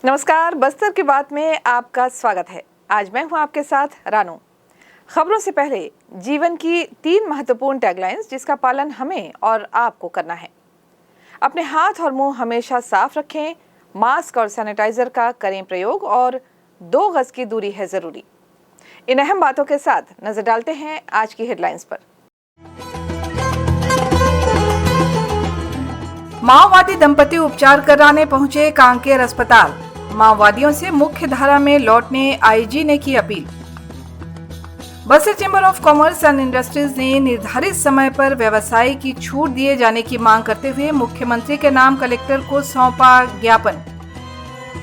नमस्कार, बस्तर की बात में आपका स्वागत है। आज मैं हूं आपके साथ रानू। खबरों से पहले जीवन की 3 महत्वपूर्ण टैगलाइंस जिसका पालन हमें और आपको करना है। अपने हाथ और मुंह हमेशा साफ रखें, मास्क और सैनिटाइजर का करें प्रयोग और 2 गज की दूरी है जरूरी। इन अहम बातों के साथ नजर डालते हैं आज की हेडलाइंस पर। माओवादी दंपति उपचार कराने पहुंचे कांकेर अस्पताल। माओवादियों से मुख्य धारा में लौटने आईजी ने की appeal. Bastar chamber of commerce and industries ने निर्धारित समय पर व्यवसाय की छूट दिए जाने की मांग करते हुए मुख्यमंत्री के नाम कलेक्टर को सौंपा ज्ञापन।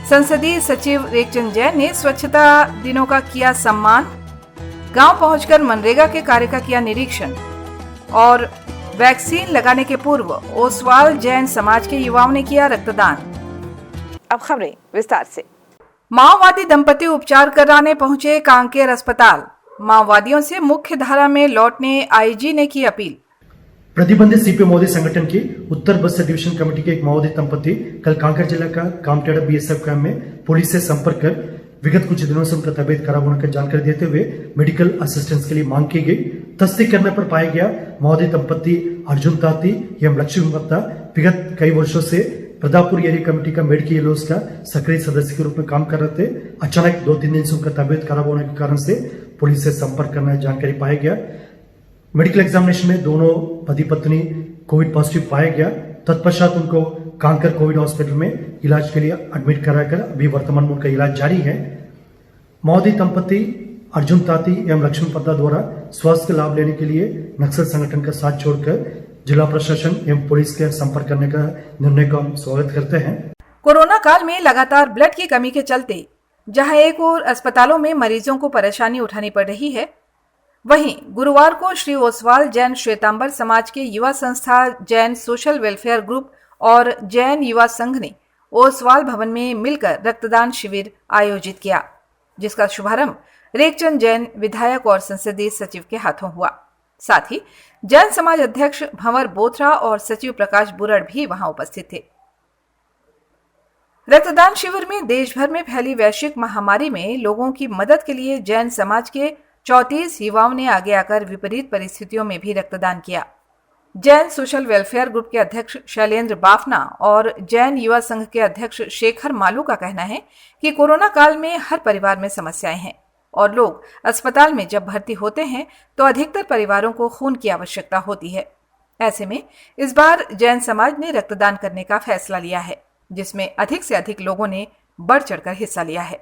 संसदीय सचिव रेखचंद जैन ने स्वच्छता दिनों का किया सम्मान। गांव पहुंचकर मनरेगा के कार्य का किया निरीक्षण। और वैक्सीन लगाने के पूर्व ओसवाल जैन समाज के युवाओं ने किया रक्तदान। अब खबरें विस्तार से। माओवादी दंपति उपचार कराने पहुंचे कांकेर अस्पताल। माओवादियों से मुख्य धारा में लौटने आईजी ने की अपील। प्रतिबंधित सीपीएम माओवादी संगठन की उत्तर बस्तर डिवीजन कमेटी के एक माओवादी दंपति कल कांकेर जिला का कामटेड़ा बीएसएफ कैंप में पुलिस से संपर्क कर विगत कुछ दिनों से उनका तबियत खराब होने की जानकारी देते हुए मेडिकल असिस्टेंस के लिए मांग की गई। तस्दीक करने पर पाया गया माओवादी दंपति अर्जुन ताती एवं लक्ष्मी गुप्ता विगत कई वर्षों से प्रतापपुर एरिया कमेटी का मेडिकल येलोस का सक्रिय सदस्य के रूप में काम कर रहे थे। अचानक 2-3 दिन से उनका तबियत खराब होने के कारण से पुलिस से संपर्क करने की जानकारी पाया गया। मेडिकल एग्जामिनेशन में दोनों पति पत्नी कोविड पॉजिटिव पाया गया। तत्पश्चात उनको कांकर कोविड हॉस्पिटल में इलाज के लिए एडमिट कराकर अभी वर्तमान में उनका इलाज जारी है। माओवादी दंपति अर्जुन ताती एवं लक्ष्मण पद्दा द्वारा स्वास्थ्य लाभ लेने के लिए नक्सल संगठन का साथ छोड़कर जिला प्रशासन एवं पुलिस के संपर्क करने का निर्णय का हम स्वागत करते हैं। कोरोना काल में लगातार ब्लड की कमी के चलते जहां एक और अस्पतालों में मरीजों को परेशानी उठानी पड़ रही है, वहीं गुरुवार को श्री ओसवाल जैन श्वेतांबर समाज के युवा संस्था जैन सोशल वेलफेयर ग्रुप और जैन युवा संघ ने ओसवाल भवन में मिलकर रक्तदान शिविर आयोजित किया, जिसका शुभारंभ रेखचंद जैन विधायक और संसदीय सचिव के हाथों हुआ। साथ ही जैन समाज अध्यक्ष भंवर बोथरा और सचिव प्रकाश बुरड़ भी वहां उपस्थित थे। रक्तदान शिविर में देश भर में फैली वैश्विक महामारी में लोगों की मदद के लिए जैन समाज के 34 युवाओं ने आगे आकर विपरीत परिस्थितियों में भी रक्तदान किया। जैन सोशल वेलफेयर ग्रुप के अध्यक्ष शैलेंद्र बाफना और जैन युवा संघ के अध्यक्ष शेखर मालू का कहना है कि कोरोना काल में हर परिवार में समस्याएं हैं और लोग अस्पताल में जब भर्ती होते हैं तो अधिकतर परिवारों को खून की आवश्यकता होती है। ऐसे में इस बार जैन समाज ने रक्तदान करने का फैसला लिया है, जिसमें अधिक से अधिक लोगों ने बढ़ चढ़कर हिस्सा लिया है।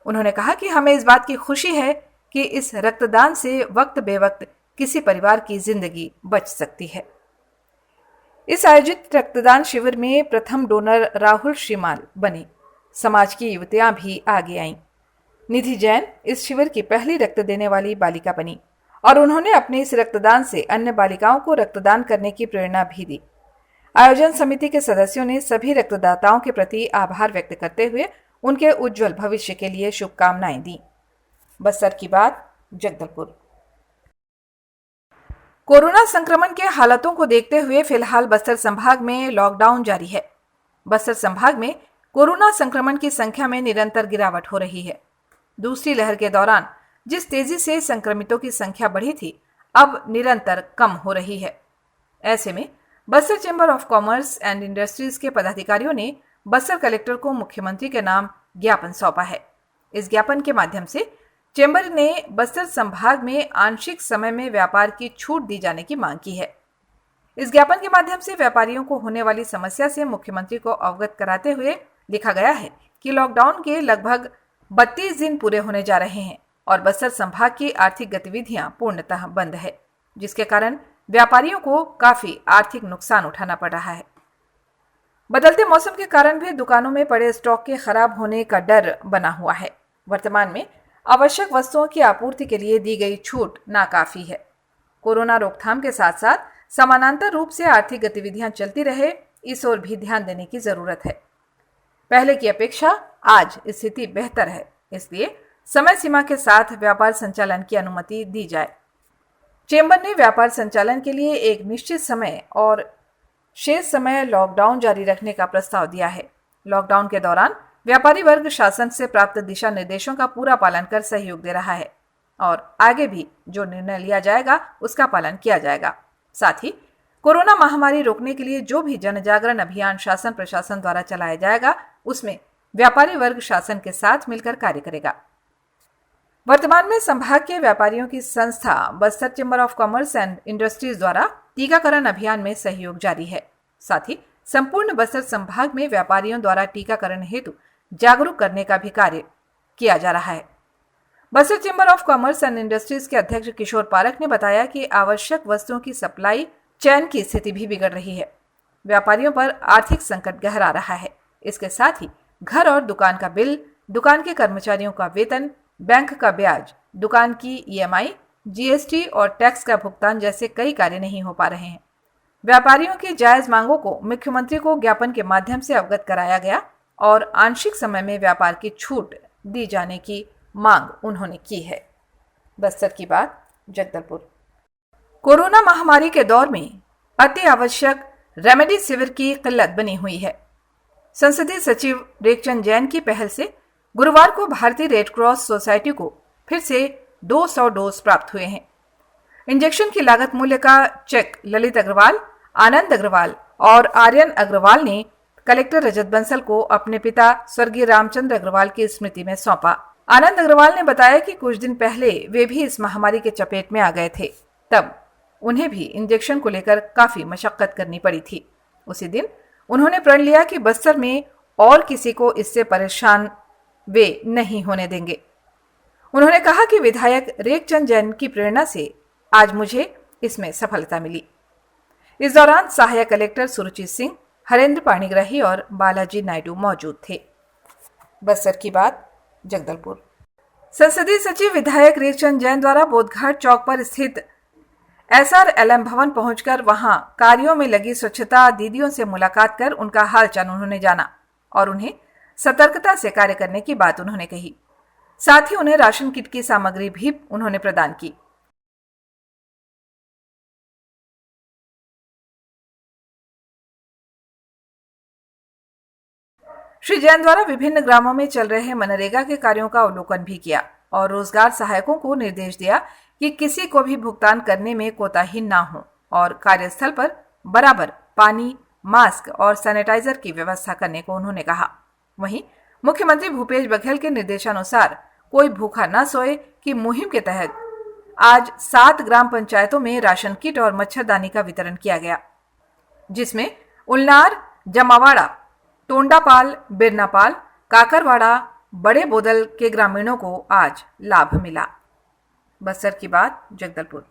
उन्होंने कहा कि हमें इस बात की खुशी है कि इस रक्तदान से वक्त बेवक्त किसी परिवार की जिंदगी बच सकती है। इस आयोजित रक्तदान शिविर में प्रथम डोनर राहुल श्रीमाल बने। समाज की युवतियां भी आगे आईं। निधि जैन इस शिविर की पहली रक्त देने वाली बालिका बनी और उन्होंने अपने इस रक्तदान से अन्य बालिकाओं को रक्तदान करने की प्रेरणा भी दी। आयोजन समिति के सदस्यों ने सभी रक्तदाताओं के प्रति आभार व्यक्त करते हुए उनके उज्जवल भविष्य के लिए शुभकामनाएं दी। बस्तर की बात, जगदलपुर। कोरोना संक्रमण के हालातों को देखते हुए फिलहाल बस्तर संभाग में लॉकडाउन जारी है। बस्तर संभाग में कोरोना संक्रमण की संख्या में निरंतर गिरावट हो रही है। दूसरी लहर के दौरान जिस तेजी से संक्रमितों की संख्या बढ़ी थी, अब निरंतर कम हो रही है। ऐसे में Bastar chamber of commerce and industries के पदाधिकारियों ने बस्तर कलेक्टर को मुख्यमंत्री के नाम ज्ञापन सौंपा है। इस ज्ञापन के माध्यम से चेंबर ने बस्तर संभाग में आंशिक समय में व्यापार की छूट दी जाने की मांग की है। इस ज्ञापन के माध्यम से व्यापारियों को होने वाली समस्या से मुख्यमंत्री को अवगत कराते हुए लिखा गया है कि लॉकडाउन के लगभग 32 दिन पूरे होने जा रहे हैं और बस्तर संभाग की आर्थिक गतिविधियां पूर्णतः बंद है, जिसके कारण व्यापारियों को काफी आर्थिक नुकसान उठाना पड़ रहा है। बदलते मौसम के कारण भी दुकानों में पड़े स्टॉक के खराब होने का डर बना हुआ है। वर्तमान में आवश्यक वस्तुओं की आपूर्ति के लिए दी गई छूट नाकाफी है। कोरोना रोकथाम के साथ साथ समानांतर रूप से आर्थिक गतिविधियां चलती रहे, इस ओर भी ध्यान देने की जरूरत है। पहले की अपेक्षा आज स्थिति बेहतर है, इसलिए समय सीमा के साथ व्यापार संचालन की अनुमति दी जाए। चेंबर ने व्यापार संचालन के लिए एक निश्चित समय और शेष समय लॉकडाउन जारी रखने का प्रस्ताव दिया है। लॉकडाउन के दौरान व्यापारी वर्ग शासन से प्राप्त दिशा निर्देशों का पूरा पालन कर सहयोग दे रहा है और आगे भी जो निर्णय लिया जाएगा उसका पालन किया जाएगा। साथ ही कोरोना महामारी रोकने के लिए जो भी जन जागरण अभियान शासन प्रशासन द्वारा चलाया जाएगा उसमें व्यापारी वर्ग शासन के साथ मिलकर कार्य करेगा। वर्तमान में संभाग के व्यापारियों की संस्था Bastar chamber of commerce and industries द्वारा टीकाकरण अभियान में सहयोग जारी है। साथ ही संपूर्ण बस्तर संभाग में व्यापारियों द्वारा टीकाकरण हेतु जागरूक करने का भी कार्य किया जा रहा है। Bastar chamber of commerce and industries के अध्यक्ष किशोर पारख ने बताया कि आवश्यक वस्तुओं की सप्लाई चैन की स्थिति भी बिगड़ रही है। व्यापारियों पर आर्थिक संकट गहरा रहा है। इसके साथ ही घर और दुकान का बिल, दुकान के कर्मचारियों का वेतन, बैंक का ब्याज, दुकान की EMI, GST और टैक्स का भुगतान जैसे कई कार्य नहीं हो पा रहे हैं। व्यापारियों की जायज मांगों को मुख्यमंत्री को ज्ञापन के माध्यम से अवगत कराया गया और आंशिक समय में व्यापार की छूट दी जाने की मांग उन्होंने की है। बस्तर की बात, जगदलपुर। कोरोना महामारी के दौर में अति आवश्यक रेमडेसिविर की किल्लत बनी हुई है। संसदीय सचिव रेखचंद जैन की पहल से गुरुवार को भारतीय रेड क्रॉस सोसाइटी को फिर से 200 डोज प्राप्त हुए हैं। इंजेक्शन की लागत मूल्य का चेक ललित अग्रवाल, आनंद अग्रवाल और आर्यन अग्रवाल ने कलेक्टर रजत बंसल को अपने पिता स्वर्गीय रामचंद्र अग्रवाल की स्मृति में सौंपा। आनंद अग्रवाल ने बताया कि कुछ दिन पहले वे भी इस महामारी के चपेट में आ गए थे। तब उन्हें भी इंजेक्शन को लेकर काफी मशक्कत करनी पड़ी थी। उसी दिन उन्होंने प्रण लिया कि बस्तर में और किसी को इससे परेशान वे नहीं होने देंगे। उन्होंने कहा कि विधायक रेखचंद जैन की प्रेरणा से आज मुझे इसमें सफलता मिली। इस दौरान सहायक कलेक्टर सुरुचि सिंह, हरेंद्र पाणिग्राही और बालाजी नायडू मौजूद थे। बस्तर की बात, जगदलपुर। संसदीय सचिव विधायक रेखचंद जैन द्वारा बोधघाट चौक पर स्थित SRLM भवन पहुंचकर वहां कार्यों में लगी स्वच्छता दीदियों से मुलाकात कर उनका हालचाल उन्होंने जाना और उन्हें सतर्कता से कार्य करने की बात उन्होंने कही। साथ ही उन्हें राशन किट की सामग्री भी उन्होंने प्रदान की। श्री जैन द्वारा विभिन्न ग्रामों में चल रहे मनरेगा के कार्यों का अवलोकन भी किया और रोजगार सहायकों को निर्देश दिया कि किसी को भी भुगतान करने में कोताही ना हो और कार्यस्थल पर बराबर पानी, मास्क और सैनिटाइजर की व्यवस्था करने को उन्होंने कहा। वहीं मुख्यमंत्री भूपेश बघेल के निर्देशानुसार कोई भूखा न सोए की मुहिम के तहत आज 7 ग्राम पंचायतों में राशन किट और मच्छरदानी का वितरण किया गया, जिसमें उलनार, जमावाड़ा, टोंडापाल, बिरनापाल, काकरवाड़ा, बड़े बोदल के ग्रामीणों को आज लाभ मिला। बस्तर की बात, जगदलपुर।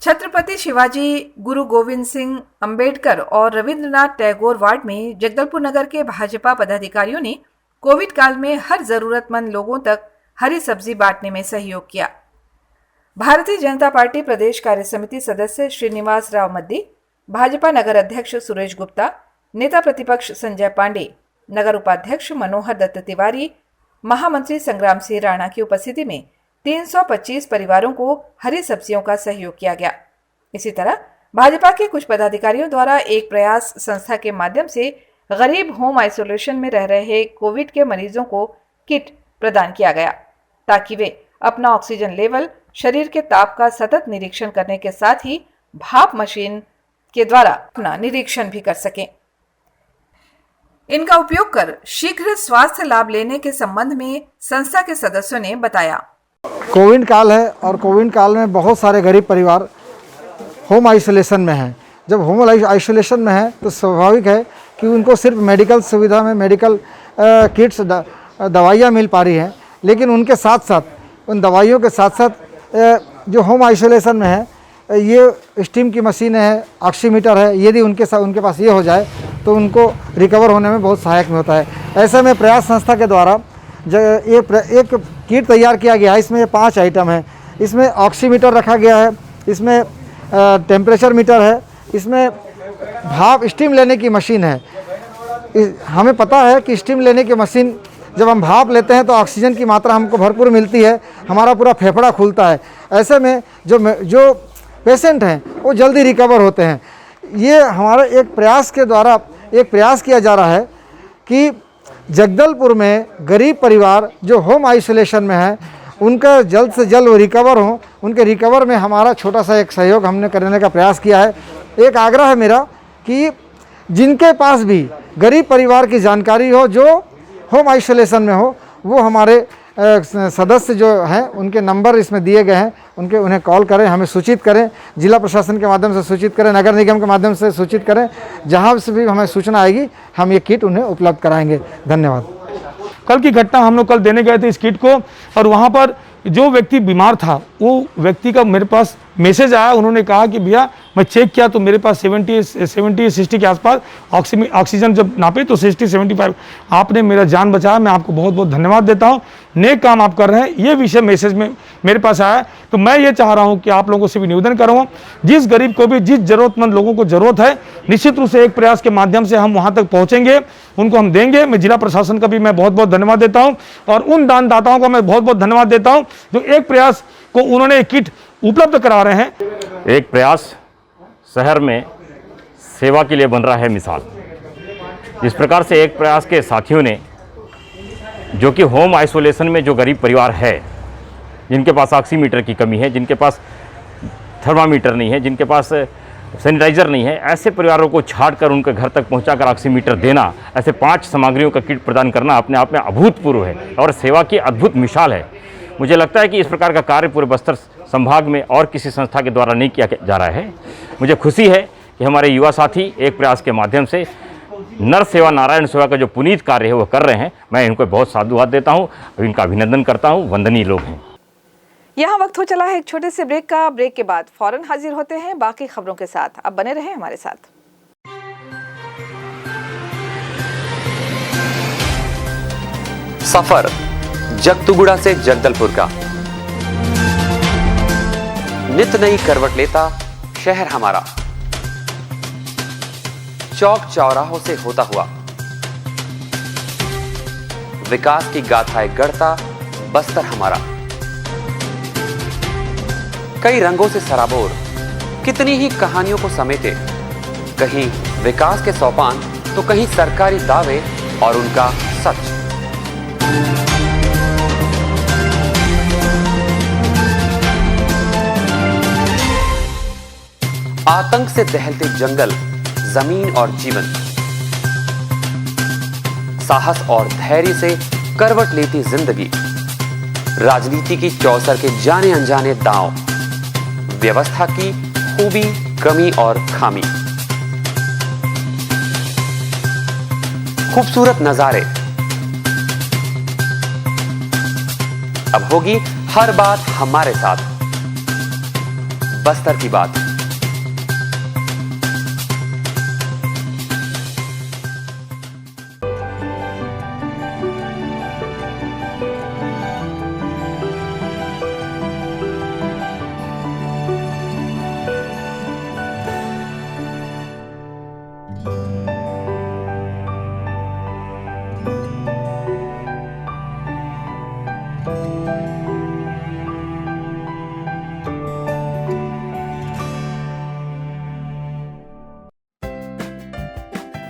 छत्रपति शिवाजी, गुरु गोविंद सिंह अंबेडकर और रविंद्रनाथ टैगोर वार्ड में जगदलपुर नगर के भाजपा पदाधिकारियों ने कोविड काल में हर जरूरतमंद लोगों तक हरी सब्जी बांटने में सहयोग किया। भारतीय जनता पार्टी प्रदेश कार्य समिति सदस्य श्रीनिवास राव मद्दी, भाजपा नगर अध्यक्ष सुरेश गुप्ता, नेता प्रतिपक्ष संजय पांडे, नगर उपाध्यक्ष मनोहर दत्त तिवारी, महामंत्री संग्राम सिंह राणा की उपस्थिति में 325 परिवारों को हरी सब्जियों का सहयोग किया गया। इसी तरह भाजपा के कुछ पदाधिकारियों द्वारा एक प्रयास संस्था के माध्यम से गरीब होम आइसोलेशन में रह रहे कोविड के मरीजों को किट प्रदान किया गया ताकि वे अपना ऑक्सीजन लेवल, शरीर के ताप का सतत निरीक्षण करने के साथ ही भाप मशीन के द्वारा अपना निरीक्षण भी कर सकें। इनका उपयोग कर शीघ्र स्वास्थ्य लाभ लेने के संबंध में संस्था के सदस्यों ने बताया। कोविड काल है और कोविड काल में बहुत सारे गरीब परिवार होम आइसोलेशन में हैं। जब होम आइसोलेशन में है तो स्वाभाविक है कि उनको सिर्फ मेडिकल सुविधा में मेडिकल किट्स, दवाइयाँ मिल पा रही हैं, लेकिन उनके साथ साथ उन दवाइयों के साथ साथ जो होम आइसोलेशन में है ये स्टीम की मशीन है, ऑक्सीमीटर है, यदि उनके पास ये हो जाए तो उनको रिकवर होने में बहुत सहायक में होता है। ऐसे में प्रयास संस्था के द्वारा एक किट तैयार किया गया है। इसमें 5 आइटम है। इसमें ऑक्सीमीटर रखा गया है, इसमें टेम्परेचर मीटर है, इसमें भाप स्टीम लेने की मशीन है। हमें पता है कि स्टीम लेने की मशीन जब हम भाप लेते हैं तो ऑक्सीजन की मात्रा हमको भरपूर मिलती है, हमारा पूरा फेफड़ा खुलता है। ऐसे में जो पेशेंट हैं वो जल्दी रिकवर होते हैं। ये हमारे एक प्रयास के द्वारा एक प्रयास किया जा रहा है कि जगदलपुर में गरीब परिवार जो होम आइसोलेशन में है उनका जल्द से जल्द वो रिकवर हों। उनके रिकवर में हमारा छोटा सा एक सहयोग हमने करने का प्रयास किया है। एक आग्रह है मेरा कि जिनके पास भी गरीब परिवार की जानकारी हो जो होम आइसोलेशन में हो, वो हमारे सदस्य जो हैं उनके नंबर इसमें दिए गए हैं, उन्हें कॉल करें, हमें सूचित करें, जिला प्रशासन के माध्यम से सूचित करें, नगर निगम के माध्यम से सूचित करें। जहां से भी हमें सूचना आएगी हम ये किट उन्हें उपलब्ध कराएंगे। धन्यवाद। कल की घटना हम लोग कल देने गए थे इस किट को, और वहाँ पर जो व्यक्ति बीमार था वो व्यक्ति का मेरे पास मैसेज आया। उन्होंने कहा कि भैया मैं चेक किया तो मेरे पास 60 के आसपास ऑक्सीजन जब नापे तो 60-75। आपने मेरा जान बचाया, मैं आपको बहुत बहुत धन्यवाद देता हूँ। नेक काम आप कर रहे हैं। ये विषय मैसेज में मेरे पास आया, तो मैं ये चाह रहा हूँ कि आप लोगों से भी निवेदन करूँगा, जिस गरीब को भी, जिस जरूरतमंद लोगों को जरूरत है, निश्चित रूप से एक प्रयास के माध्यम से हम वहाँ तक पहुँचेंगे, उनको हम देंगे। मैं जिला प्रशासन का भी मैं बहुत बहुत धन्यवाद देता हूँ, और उन दानदाताओं का मैं बहुत बहुत धन्यवाद देता हूँ जो एक प्रयास को उन्होंने किट उपलब्ध करा रहे हैं। एक प्रयास शहर में सेवा के लिए बन रहा है मिसाल। जिस प्रकार से एक प्रयास के साथियों ने, जो कि होम आइसोलेशन में जो गरीब परिवार है, जिनके पास ऑक्सीमीटर की कमी है, जिनके पास थर्मामीटर नहीं है, जिनके पास सैनिटाइज़र नहीं है, ऐसे परिवारों को छांटकर उनके घर तक पहुंचाकर ऑक्सीमीटर देना, ऐसे 5 सामग्रियों का किट प्रदान करना अपने आप में अभूतपूर्व है और सेवा की अद्भुत मिसाल है। मुझे लगता है कि इस प्रकार का कार्य पूरे बस्तर संभाग में और किसी संस्था के द्वारा नहीं किया जा रहा है। मुझे खुशी है कि हमारे युवा साथी एक प्रयास के माध्यम से नर सेवा नारायण सेवा का जो पुनीत कार्य है वो कर रहे हैं। मैं इनको बहुत साधुवाद देता हूँ, इनका अभिनंदन करता हूँ। वंदनीय लोग हैं। यहाँ वक्त हो चला है एक छोटे से ब्रेक का। ब्रेक के बाद फौरन हाजिर होते हैं बाकी खबरों के साथ। अब बने रहें हमारे साथ। सफर जगतुगुड़ा से जगदलपुर का, नित नई करवट लेता शहर हमारा, चौक चौराहों से होता हुआ विकास की गाथाएं गढ़ता बस्तर हमारा। कई रंगों से सराबोर कितनी ही कहानियों को समेटे, कहीं विकास के सोपान तो कहीं सरकारी दावे और उनका सच। आतंक से दहलते जंगल, जमीन और जीवन, साहस और धैर्य से करवट लेती जिंदगी, राजनीति की चौसर के जाने अनजाने दांव, व्यवस्था की खूबी, कमी और खामी, खूबसूरत नजारे। अब होगी हर बात हमारे साथ, बस्तर की बात।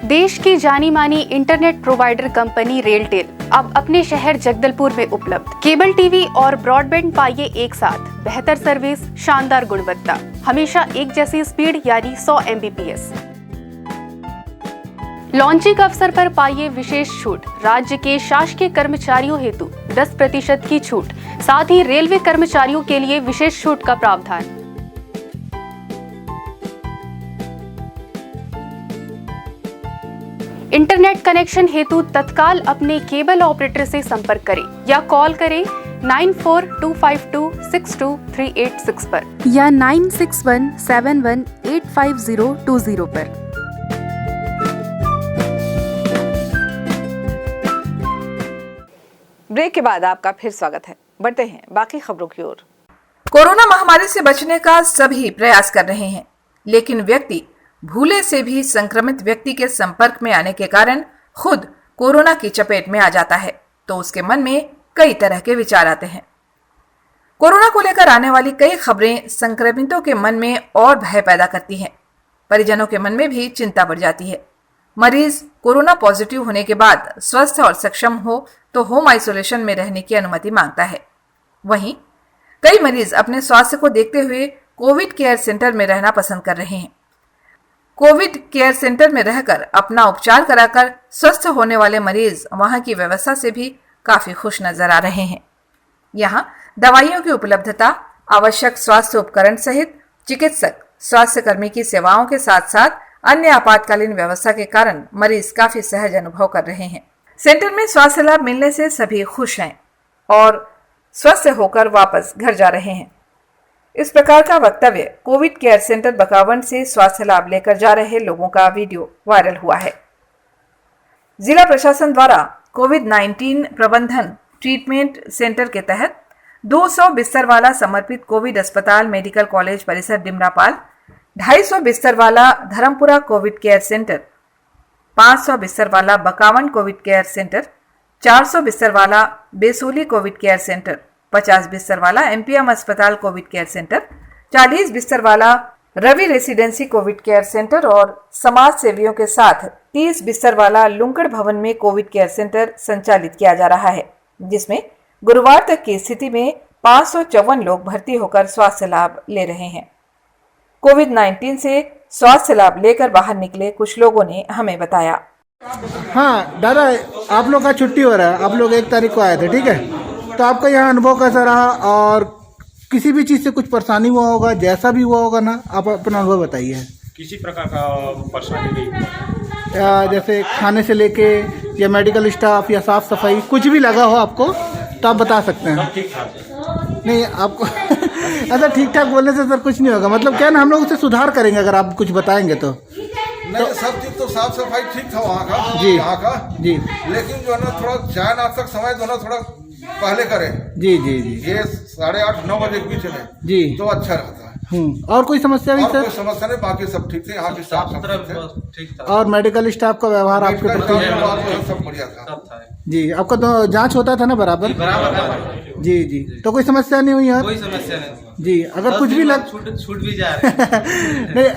देश की जानी मानी इंटरनेट प्रोवाइडर कंपनी रेलटेल अब अपने शहर जगदलपुर में उपलब्ध। केबल टीवी और ब्रॉडबैंड पाइए एक साथ, बेहतर सर्विस, शानदार गुणवत्ता, हमेशा एक जैसी स्पीड यानी 100 Mbps। लॉन्चिंग अवसर पर पाइए विशेष छूट, राज्य के शासकीय कर्मचारियों हेतु 10% की छूट, साथ ही रेलवे कर्मचारियों के लिए विशेष छूट का प्रावधान। इंटरनेट कनेक्शन हेतु तत्काल अपने केबल ऑपरेटर से संपर्क करें या कॉल करें 9425262386 पर या 9617185020 पर। ब्रेक के बाद आपका फिर स्वागत है। बढ़ते हैं बाकी खबरों की ओर। कोरोना महामारी से बचने का सभी प्रयास कर रहे हैं, लेकिन व्यक्ति भूले से भी संक्रमित व्यक्ति के संपर्क में आने के कारण खुद कोरोना की चपेट में आ जाता है तो उसके मन में कई तरह के विचार आते हैं। कोरोना को लेकर आने वाली कई खबरें संक्रमितों के मन में और भय पैदा करती हैं। परिजनों के मन में भी चिंता बढ़ जाती है। मरीज कोरोना पॉजिटिव होने के बाद स्वस्थ और सक्षम हो तो होम आइसोलेशन में रहने की अनुमति मांगता है। वहीं कई मरीज अपने स्वास्थ्य को देखते हुए कोविड केयर सेंटर में रहना पसंद कर रहे हैं। कोविड केयर सेंटर में रहकर अपना उपचार कराकर स्वस्थ होने वाले मरीज वहां की व्यवस्था से भी काफी खुश नजर आ रहे हैं। यहाँ दवाइयों की उपलब्धता, आवश्यक स्वास्थ्य उपकरण सहित चिकित्सक, स्वास्थ्य कर्मी की सेवाओं के साथ साथ अन्य आपातकालीन व्यवस्था के कारण मरीज काफी सहज अनुभव कर रहे हैं। सेंटर में स्वास्थ्य लाभ मिलने से सभी खुश हैं और स्वस्थ होकर वापस घर जा रहे हैं। इस प्रकार का वक्तव्य कोविड केयर सेंटर बकावंड से स्वास्थ्य लाभ लेकर जा रहे लोगों का वीडियो वायरल हुआ है। जिला प्रशासन द्वारा कोविड-19 प्रबंधन ट्रीटमेंट सेंटर के तहत 200 बिस्तर वाला समर्पित कोविड अस्पताल मेडिकल कॉलेज परिसर डिमरापाल, 250 बिस्तर वाला धर्मपुरा कोविड केयर सेंटर, 500 बिस्तर वाला बकावंड कोविड केयर सेंटर, 400 बिस्तर वाला बेसोली कोविड केयर सेंटर, 50 बिस्तर वाला एमपीएम अस्पताल कोविड केयर सेंटर, 40 बिस्तर वाला Ravi residency Covid care centre और समाज सेवियों के साथ 30 बिस्तर वाला लुंकड़ भवन में कोविड केयर सेंटर संचालित किया जा रहा है, जिसमें गुरुवार तक की स्थिति में 554 लोग भर्ती होकर स्वास्थ्य लाभ ले रहे हैं। कोविड-19 से स्वास्थ्य लाभ लेकर बाहर निकले कुछ लोगों ने हमें बताया। हाँ दादा, आप लोग का छुट्टी हो रहा है, आप लोग 1 तारीख को आए थे, ठीक है? तो आपका यहाँ अनुभव कैसा रहा और किसी भी चीज़ से कुछ परेशानी हुआ होगा, जैसा भी हुआ होगा ना, आप अपना अनुभव बताइए। किसी प्रकार का परेशानी नहीं, जैसे खाने से लेके या मेडिकल स्टाफ या साफ सफाई कुछ भी लगा हो आपको तो आप बता सकते हैं। ठीक ठाक नहीं आपको ऐसा ठीक ठाक बोलने से सर कुछ नहीं होगा, मतलब क्या ना, हम लोग उसे सुधार करेंगे अगर आप कुछ बताएंगे तो। नहीं तो सब चीज तो साफ सफाई ठीक था वहाँ का जी, यहाँ का जी, लेकिन जो है ना थोड़ा चाय नाश्ता समय जो है ना थोड़ा पहले करें। जी जी जी, ये 8:30-9 बजे के बीच में जी तो अच्छा रहता है। और कोई समस्या नहीं और सर? कोई समस्या नहीं, बाकी सब ठीक थे, यहाँ की साफ ठीक था। और मेडिकल स्टाफ का व्यवहार आपके प्रति सब बढ़िया था। जी, आपका तो जांच होता था ना बराबर? जी जी, तो कोई समस्या नहीं हुई यार? कोई समस्या नहीं जी। अगर कुछ भी लग छूट भी जा रहे नहीं,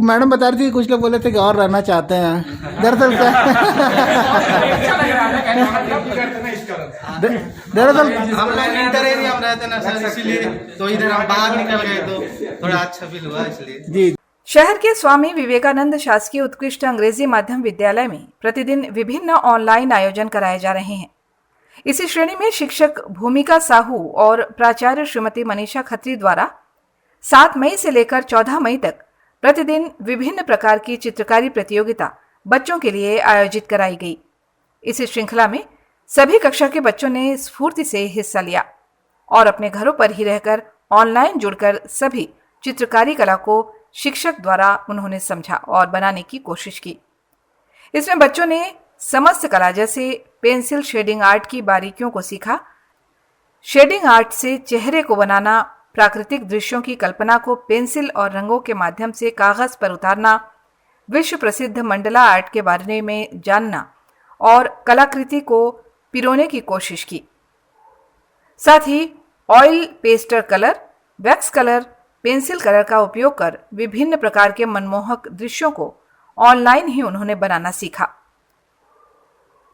मैडम बता रही थी कुछ लोग बोले थे कि और रहना चाहते हैं, दरअसल दरअसल हम लोग इंटर एरिया में रहते ना सर, इसीलिए तो इधर हम बाहर निकल गए तो थोड़ा अच्छा फील हुआ इसलिए। जी। शहर के स्वामी विवेकानंद शासकीय उत्कृष्ट अंग्रेजी माध्यम विद्यालय में प्रतिदिन विभिन्न ऑनलाइन आयोजन कराए जा रहे हैं। इसी श्रेणी में शिक्षक भूमिका साहू और प्राचार्य श्रीमती मनीषा खत्री द्वारा 7 मई से लेकर 14 मई तक प्रतिदिन विभिन्न प्रकार की चित्रकारी प्रतियोगिता बच्चों के लिए आयोजित कराई गई। इस श्रृंखला में सभी कक्षा के बच्चों ने स्फूर्ति से हिस्सा लिया और अपने घरों पर ही रहकर ऑनलाइन जुड़कर सभी चित्रकारी कला को शिक्षक द्वारा उन्होंने समझा और बनाने की कोशिश की। इसमें बच्चों ने समस्त कला जैसे पेंसिल शेडिंग आर्ट की बारीकियों को सीखा, शेडिंग आर्ट से चेहरे को बनाना, प्राकृतिक दृश्यों की कल्पना को पेंसिल और रंगों के माध्यम से कागज पर उतारना, विश्व प्रसिद्ध मंडला आर्ट के बारे में जानना और कलाकृति को पिरोने की कोशिश की। साथ ही oil pastel colour, wax colour, pencil colour का उपयोग कर विभिन्न प्रकार के मनमोहक दृश्यों को ऑनलाइन ही उन्होंने बनाना सीखा।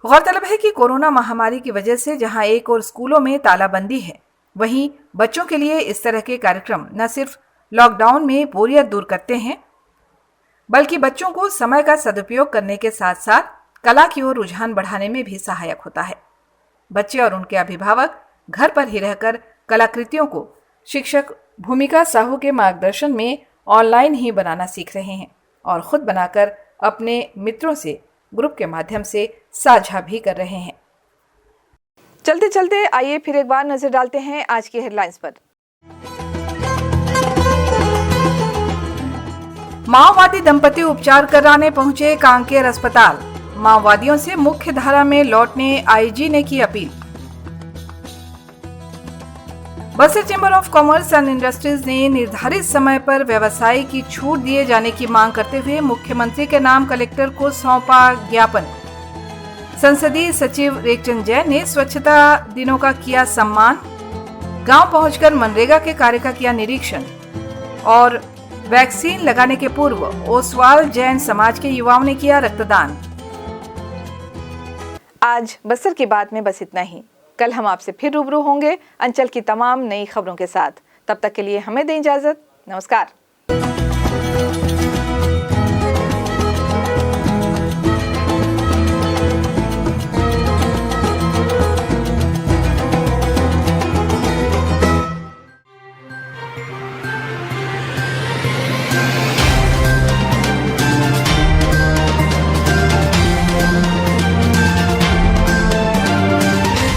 गौरतलब है कि कोरोना महामारी की वजह से जहां एक और स्कूलों में तालाबंदी है, वहीं बच्चों के लिए इस तरह के कार्यक्रम न सिर्फ लॉकडाउन में बोरियत दूर करते हैं, बल्कि बच्चों को समय का सदुपयोग करने के साथ साथ कला की ओर रुझान बढ़ाने में भी सहायक होता है। बच्चे और उनके अभिभावक घर पर ही रहकर कलाकृतियों को शिक्षक भूमिका साहू के मार्गदर्शन में ऑनलाइन ही बनाना सीख रहे हैं और खुद बनाकर अपने मित्रों से ग्रुप के माध्यम से साझा भी कर रहे हैं। चलते चलते आइए फिर एक बार नजर डालते हैं आज की हेडलाइंस पर। माओवादी दंपति उपचार कराने पहुंचे कांकेर अस्पताल, माओवादियों से मुख्य धारा में लौटने आईजी ने की appeal. Bastar chamber of commerce and industries ने निर्धारित समय पर व्यवसाय की छूट दिए जाने की मांग करते हुए मुख्यमंत्री के नाम कलेक्टर को सौंपा ज्ञापन। संसदीय सचिव रेखचंद जैन ने स्वच्छता दिनों का किया सम्मान, गांव पहुंचकर मनरेगा के कार्य का किया निरीक्षण और वैक्सीन लगाने के पूर्व ओसवाल जैन समाज के युवाओं ने किया रक्तदान। आज बस्तर की बात में बस इतना ही। कल हम आपसे फिर रूबरू होंगे अंचल की तमाम नई खबरों के साथ। तब तक के लिए हमें दें इजाजत। नमस्कार।